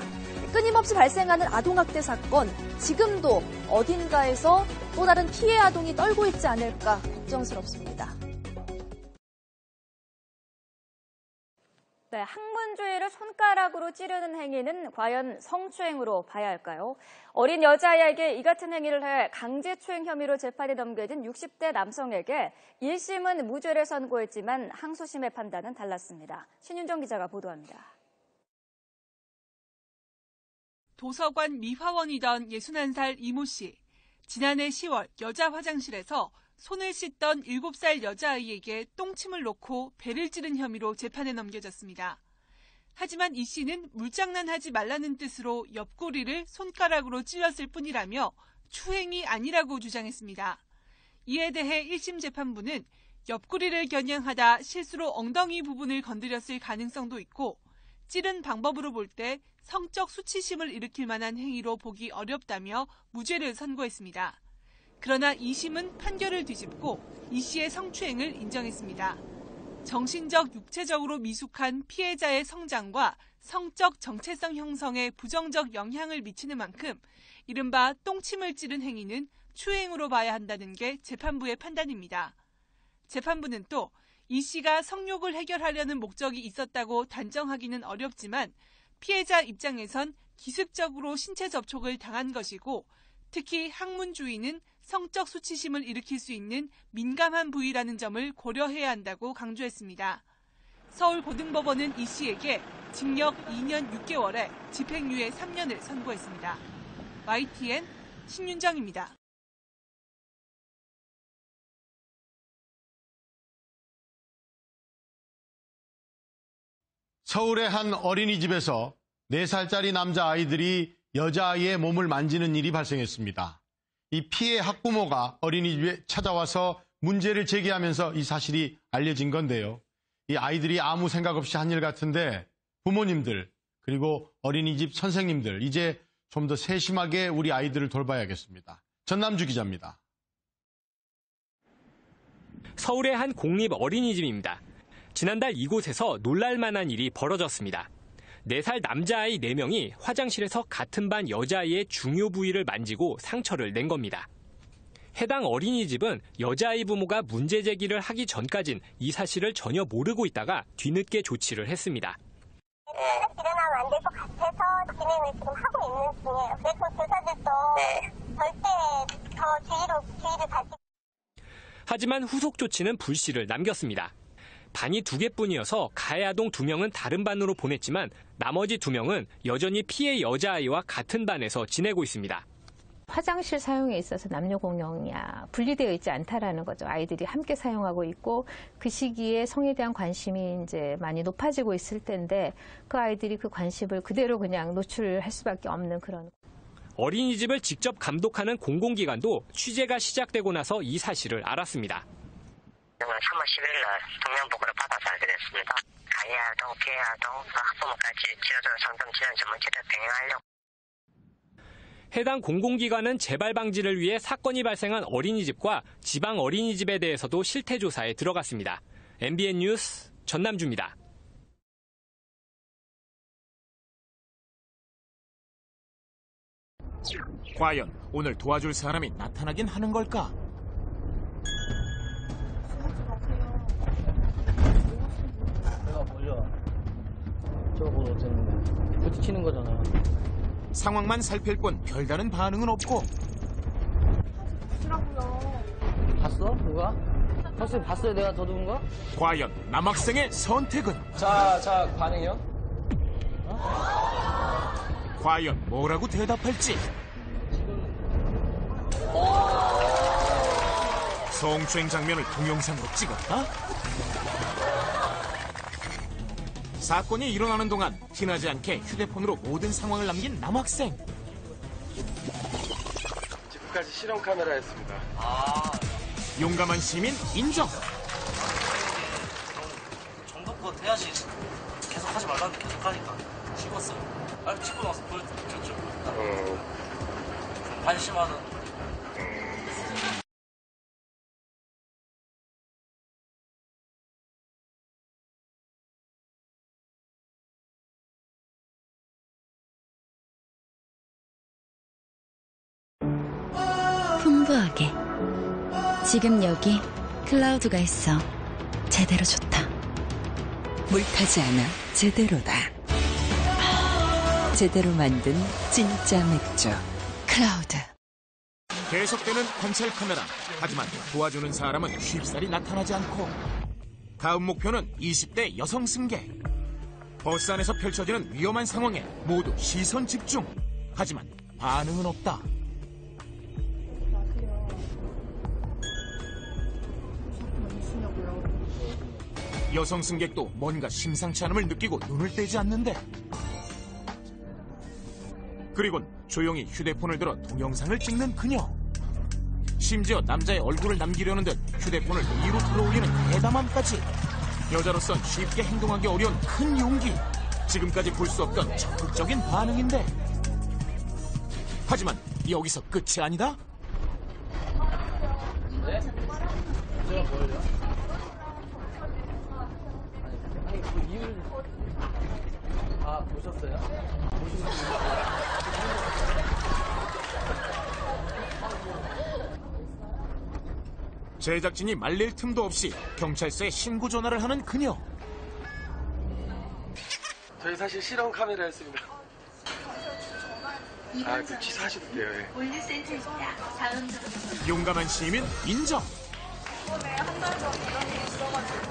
끊임없이 발생하는 아동학대 사건, 지금도 어딘가에서 또 다른 피해 아동이 떨고 있지 않을까 걱정스럽습니다. 네, 학문주의를 손가락으로 찌르는 행위는 과연 성추행으로 봐야 할까요? 어린 여자아이에게 이 같은 행위를 해 강제추행 혐의로 재판에 넘겨진 60대 남성에게 1심은 무죄를 선고했지만 항소심의 판단은 달랐습니다. 신윤정 기자가 보도합니다. 도서관 미화원이던 61살 이모 씨. 지난해 10월 여자 화장실에서 손을 씻던 7살 여자아이에게 똥침을 놓고 배를 찌른 혐의로 재판에 넘겨졌습니다. 하지만 이 씨는 물장난하지 말라는 뜻으로 옆구리를 손가락으로 찔렀을 뿐이라며 추행이 아니라고 주장했습니다. 이에 대해 1심 재판부는 옆구리를 겨냥하다 실수로 엉덩이 부분을 건드렸을 가능성도 있고 찌른 방법으로 볼 때 성적 수치심을 일으킬 만한 행위로 보기 어렵다며 무죄를 선고했습니다. 그러나 2심은 판결을 뒤집고 이 씨의 성추행을 인정했습니다. 정신적, 육체적으로 미숙한 피해자의 성장과 성적 정체성 형성에 부정적 영향을 미치는 만큼 이른바 똥침을 찌른 행위는 추행으로 봐야 한다는 게 재판부의 판단입니다. 재판부는 또 이 씨가 성욕을 해결하려는 목적이 있었다고 단정하기는 어렵지만 피해자 입장에선 기습적으로 신체 접촉을 당한 것이고 특히 학문주의는 성적 수치심을 일으킬 수 있는 민감한 부위라는 점을 고려해야 한다고 강조했습니다. 서울고등법원은 이 씨에게 징역 2년 6개월에 집행유예 3년을 선고했습니다. YTN 신윤정입니다. 서울의 한 어린이집에서 4살짜리 남자아이들이 여자아이의 몸을 만지는 일이 발생했습니다. 이 피해 학부모가 어린이집에 찾아와서 문제를 제기하면서 이 사실이 알려진 건데요. 이 아이들이 아무 생각 없이 한 일 같은데 부모님들 그리고 어린이집 선생님들 이제 좀 더 세심하게 우리 아이들을 돌봐야겠습니다. 전남주 기자입니다. 서울의 한 공립 어린이집입니다. 지난달 이곳에서 놀랄만한 일이 벌어졌습니다. 4살 남자아이 4명이 화장실에서 같은 반 여자아이의 중요 부위를 만지고 상처를 낸 겁니다. 해당 어린이집은 여자아이 부모가 문제 제기를 하기 전까진 이 사실을 전혀 모르고 있다가 뒤늦게 조치를 했습니다. 일어나면 안 될 것 같아서 진행을 지금 하고 있는 중이에요. 그래서 교사들도 절대 더 주의를 가지고. 하지만 후속 조치는 불씨를 남겼습니다. 반이 2개뿐이어서 가해 아동 2명은 다른 반으로 보냈지만 나머지 2명은 여전히 피해 여자아이와 같은 반에서 지내고 있습니다. 화장실 사용에 있어서 남녀 공용이 분리되어 있지 않다라는 거죠. 아이들이 함께 사용하고 있고 그 시기에 성에 대한 관심이 이제 많이 높아지고 있을 때인데 그 아이들이 그 관심을 그대로 그냥 노출할 수밖에 없는 그런. 어린이집을 직접 감독하는 공공기관도 취재가 시작되고 나서 이 사실을 알았습니다. 3월 10일 날 동명보고를 받아서 알게 됐습니다. 가해 아동, 피해 아동, 학부모까지 지어져서 상담 지원 전문 제대로 병행하려고. 해당 공공기관은 재발 방지를 위해 사건이 발생한 어린이집과 지방 어린이집에 대해서도 실태 조사에 들어갔습니다. MBN 뉴스 전남주입니다. 과연 오늘 도와줄 사람이 나타나긴 하는 걸까? 내가 몰려. 저거 뭐 어쩌는데. 부딪히는 거잖아. 상황만 살필 뿐 별다른 반응은 없고. 봤어? 누가? 혹시 봤어요? 내가 더듬은 거? 과연 남학생의 선택은? 자, 반응이요? 과연 뭐라고 대답할지? 성추행 장면을 동영상으로 찍었다? 사건이 일어나는 동안 티나지 않게 휴대폰으로 모든 상황을 남긴 남학생. 지금까지 실험 카메라였습니다. 용감한 시민 인정. 정도껏 해야지. 계속 하지 말라면 계속 하니까. 찍었어요. 찍고 나서 보여줬죠. 관심하는. 풍부하게 지금 여기 클라우드가 있어. 제대로 좋다. 물타지 않아 제대로다. 제대로 만든 진짜 맥주 클라우드. 계속되는 관찰 카메라. 하지만 도와주는 사람은 쉽사리 나타나지 않고. 다음 목표는 20대 여성 승객. 버스 안에서 펼쳐지는 위험한 상황에 모두 시선 집중. 하지만 반응은 없다. 여성 승객도 뭔가 심상치 않음을 느끼고 눈을 떼지 않는데. 그리곤 조용히 휴대폰을 들어 동영상을 찍는 그녀. 심지어 남자의 얼굴을 남기려는 듯 휴대폰을 위로 들어올리는 대담함까지. 여자로선 쉽게 행동하기 어려운 큰 용기. 지금까지 볼 수 없던 적극적인 반응인데. 하지만 여기서 끝이 아니다? 네? 제가 뭘요? 아니, 그 이유를. 보셨어요? 제작진이 말릴 틈도 없이 경찰서에 신고 전화를 하는 그녀. 저희 사실 실험 카메라였습니다. 그 취소하셔도 돼요. 예. 용감한 시민 인정. 이번에 한 달 전 이런 일이 있어가지고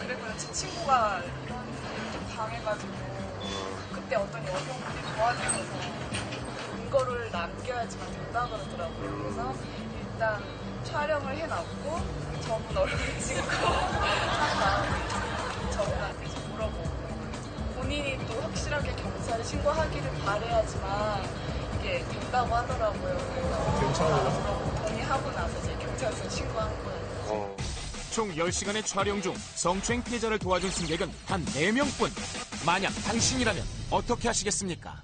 그리고 제 친구가 이런 일을 좀 당해가지고 그때 어떤 여성분이 도와주셔서 이거를 남겨야지만 된다 그러더라고요. 그래서 일단 촬영을 해놨고 저분 얼굴을 찍고 한 다음에 저분한테 이제 물어보고 본인이 또 확실하게 경찰에 신고하기를 바라야지만 이게 된다고 하더라고요. 그래서 경찰로 동의하고 나서 이제 경찰서에 신고한 거예요. 총 10시간의 촬영 중 성추행 피해자를 도와준 승객은 단 4명뿐. 만약 당신이라면 어떻게 하시겠습니까?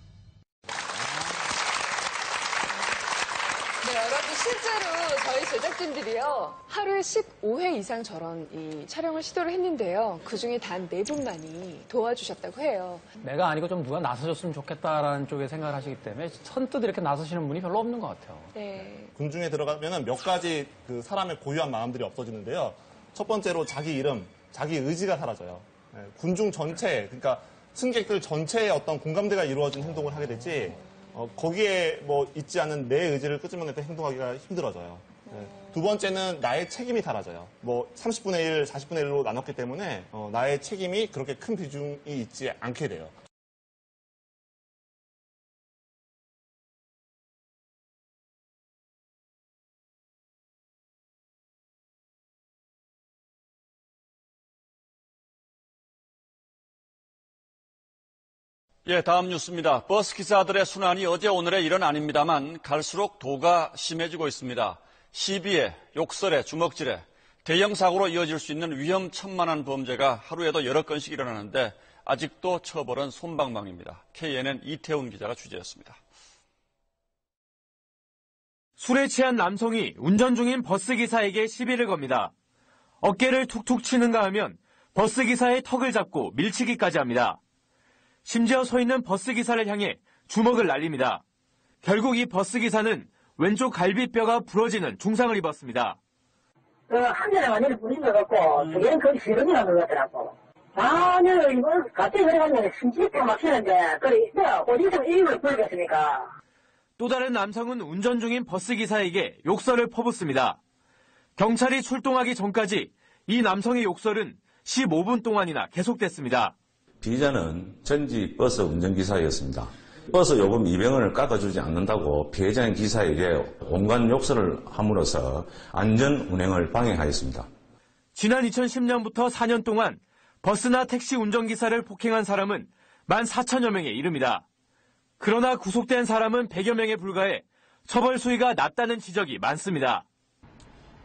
네, 여러분 실제로 저희 제작진들이요 하루에 15회 이상 저런 이 촬영을 시도를 했는데요. 그중에 단 4분만이 도와주셨다고 해요. 내가 아니고 좀 누가 나서줬으면 좋겠다라는 쪽에 생각을 하시기 때문에 선뜻 이렇게 나서시는 분이 별로 없는 것 같아요. 네. 군중에 들어가면 몇 가지 그 사람의 고유한 마음들이 없어지는데요. 첫 번째로 자기 이름, 자기 의지가 사라져요. 네, 군중 전체, 그러니까 승객들 전체의 어떤 공감대가 이루어진 행동을 하게 되지 거기에 뭐 있지 않은 내 의지를 끄집어내서 행동하기가 힘들어져요. 네. 두 번째는 나의 책임이 사라져요. 뭐 30분의 1, 40분의 1로 나눴기 때문에 나의 책임이 그렇게 큰 비중이 있지 않게 돼요. 예, 다음 뉴스입니다. 버스 기사들의 순환이 어제 오늘의 일은 아닙니다만 갈수록 도가 심해지고 있습니다. 시비에, 욕설에, 주먹질에 대형 사고로 이어질 수 있는 위험천만한 범죄가 하루에도 여러 건씩 일어나는데 아직도 처벌은 솜방망입니다. KNN 이태훈 기자가 취재했습니다. 술에 취한 남성이 운전 중인 버스기사에게 시비를 겁니다. 어깨를 툭툭 치는가 하면 버스기사의 턱을 잡고 밀치기까지 합니다. 심지어 서 있는 버스기사를 향해 주먹을 날립니다. 결국 이 버스기사는 왼쪽 갈비뼈가 부러지는 중상을 입었습니다. 한 대는 완전히 부신 것 같고, 두 개는 거의 실험이라는 것 같더라고. 아니, 이거 갑자기 그래가지고 심지어 막히는데, 어디서 이익을 보이겠습니까? 또 다른 남성은 운전 중인 버스기사에게 욕설을 퍼붓습니다. 경찰이 출동하기 전까지 이 남성의 욕설은 15분 동안이나 계속됐습니다. 피해자는 전직 버스 운전기사였습니다. 버스 요금 200원을 깎아주지 않는다고 피해자인 기사에게 온갖 욕설을 함으로써 안전 운행을 방해하였습니다. 지난 2010년부터 4년 동안 버스나 택시 운전기사를 폭행한 사람은 14,000여 명에 이릅니다. 그러나 구속된 사람은 100여 명에 불과해 처벌 수위가 낮다는 지적이 많습니다.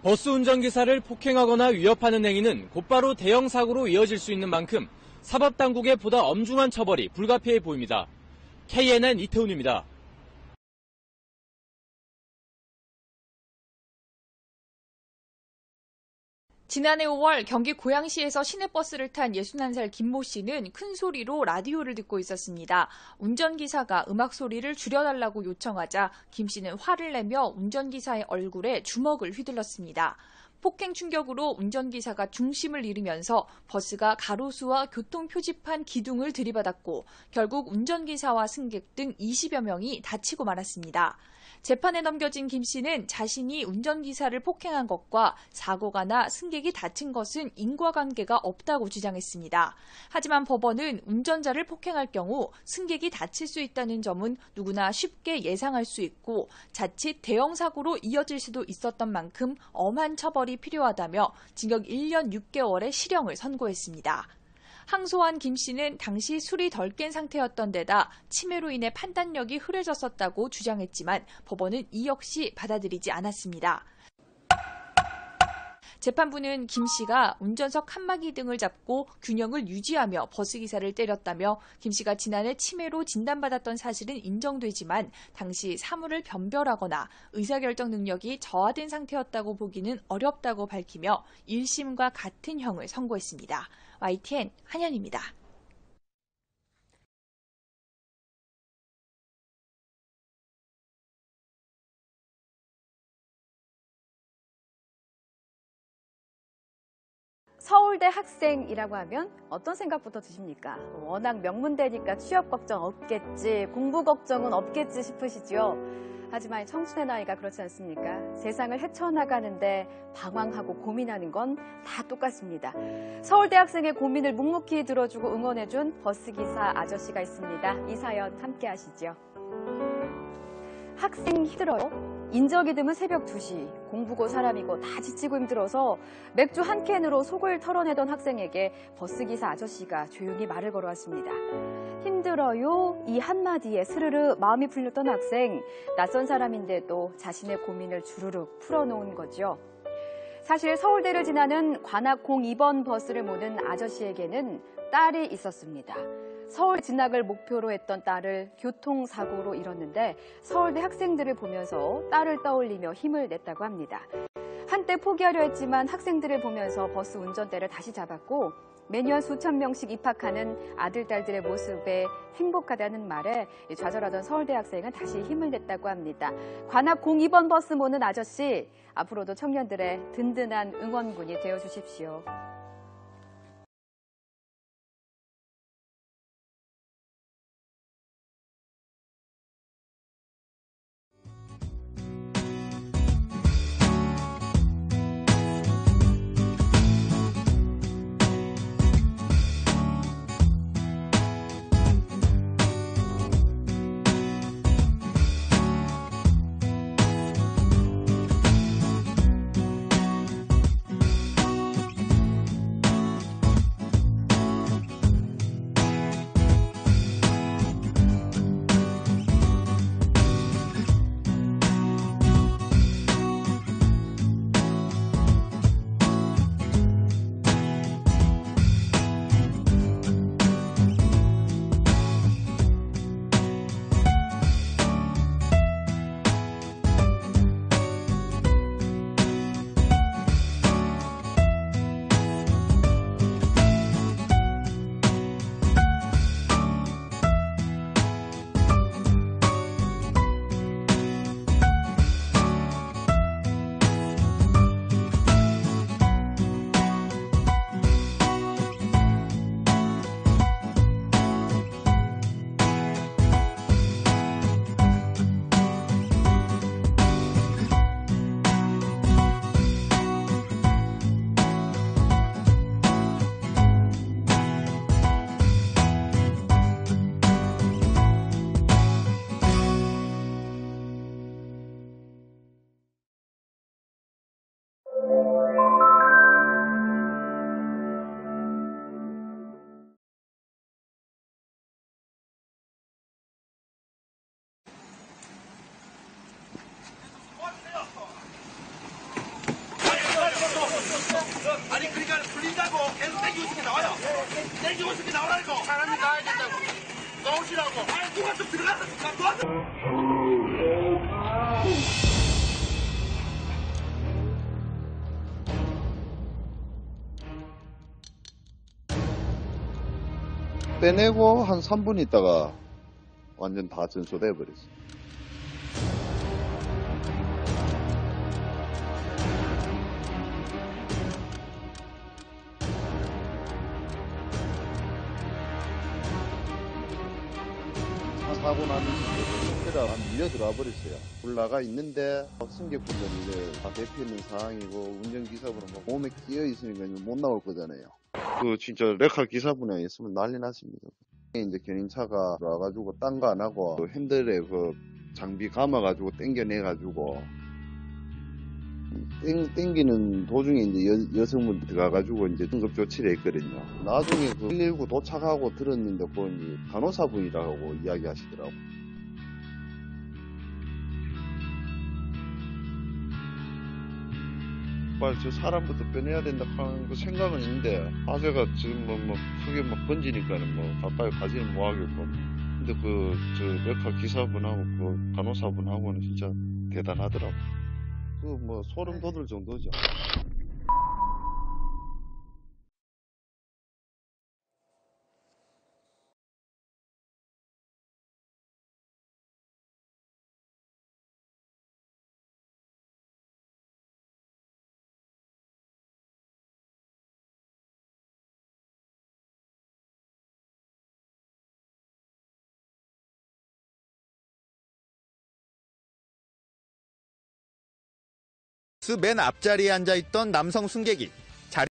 버스 운전기사를 폭행하거나 위협하는 행위는 곧바로 대형 사고로 이어질 수 있는 만큼 사법당국의 보다 엄중한 처벌이 불가피해 보입니다. KNN 이태훈입니다. 지난해 5월 경기 고양시에서 시내버스를 탄 61살 김모 씨는 큰 소리로 라디오를 듣고 있었습니다. 운전기사가 음악 소리를 줄여달라고 요청하자 김 씨는 화를 내며 운전기사의 얼굴에 주먹을 휘둘렀습니다. 폭행 충격으로 운전기사가 중심을 잃으면서 버스가 가로수와 교통표지판 기둥을 들이받았고 결국 운전기사와 승객 등 20여 명이 다치고 말았습니다. 재판에 넘겨진 김 씨는 자신이 운전기사를 폭행한 것과 사고가 나 승객이 다친 것은 인과관계가 없다고 주장했습니다. 하지만 법원은 운전자를 폭행할 경우 승객이 다칠 수 있다는 점은 누구나 쉽게 예상할 수 있고 자칫 대형 사고로 이어질 수도 있었던 만큼 엄한 처벌이 필요하다며 징역 1년 6개월의 실형을 선고했습니다. 항소한 김 씨는 당시 술이 덜 깬 상태였던 데다 치매로 인해 판단력이 흐려졌었다고 주장했지만 법원은 이 역시 받아들이지 않았습니다. 재판부는 김 씨가 운전석 칸막이 등을 잡고 균형을 유지하며 버스기사를 때렸다며 김 씨가 지난해 치매로 진단받았던 사실은 인정되지만 당시 사물을 변별하거나 의사결정 능력이 저하된 상태였다고 보기는 어렵다고 밝히며 1심과 같은 형을 선고했습니다. YTN 한현입니다. 서울대 학생이라고 하면 어떤 생각부터 드십니까? 워낙 명문대니까 취업 걱정 없겠지, 공부 걱정은 없겠지 싶으시죠? 하지만 청춘의 나이가 그렇지 않습니까? 세상을 헤쳐나가는데 방황하고 고민하는 건 다 똑같습니다. 서울대 학생의 고민을 묵묵히 들어주고 응원해준 버스기사 아저씨가 있습니다. 이 사연 함께 하시죠. 학생 힘들어요? 인적이 드문 새벽 2시, 공부고 사람이고 다 지치고 힘들어서 맥주 한 캔으로 속을 털어내던 학생에게 버스기사 아저씨가 조용히 말을 걸어왔습니다. 힘들어요? 이 한마디에 스르르 마음이 풀렸던 학생, 낯선 사람인데도 자신의 고민을 주르륵 풀어놓은 거죠. 사실 서울대를 지나는 관악 02번 버스를 모는 아저씨에게는 딸이 있었습니다. 서울 진학을 목표로 했던 딸을 교통사고로 잃었는데 서울대 학생들을 보면서 딸을 떠올리며 힘을 냈다고 합니다. 한때 포기하려 했지만 학생들을 보면서 버스 운전대를 다시 잡았고 매년 수천 명씩 입학하는 아들, 딸들의 모습에 행복하다는 말에 좌절하던 서울대 학생은 다시 힘을 냈다고 합니다. 관악 02번 버스 모는 아저씨, 앞으로도 청년들의 든든한 응원군이 되어주십시오. 아니 그러니까 풀린다고 계속 땡기고 있으면 나와요. 땡기고 있으면 나오라고. 사람이 나와야 된다고. 나오시라고. 아니 누가 좀 들어가서 도와줘. 빼내고 한 3분 있다가 완전 다 전소돼 버렸어. 사고 나면서 한 밀려 들어와 버렸어요. 올라가 있는데 승객분들이 다 대피 있는 상황이고 운전기사분은 뭐 몸에 끼어 있으니까 못 나올 거잖아요. 그 진짜 레카 기사분에 있으면 난리 났습니다. 이제 견인차가 들어와가지고 딴 거 안 하고 그 핸들에 그 장비 감아가지고 당겨내가지고 땡기는 도중에 이제 여성분 들어가가지고 이제 응급 조치를 했거든요. 나중에 그 119 도착하고 들었는데 그 이제 간호사분이라고 이야기하시더라고. 빨리 저 사람부터 빼내야 된다 하는 그 생각은 있는데 화재가 지금 뭐 크게 막 번지니까는 뭐 가까이 가지는 못하겠고. 근데 저 레카 기사분하고 그 간호사분하고는 진짜 대단하더라고. 그 뭐 소름 돋을 정도죠. 맨 앞자리에 앉아있던 남성 승객이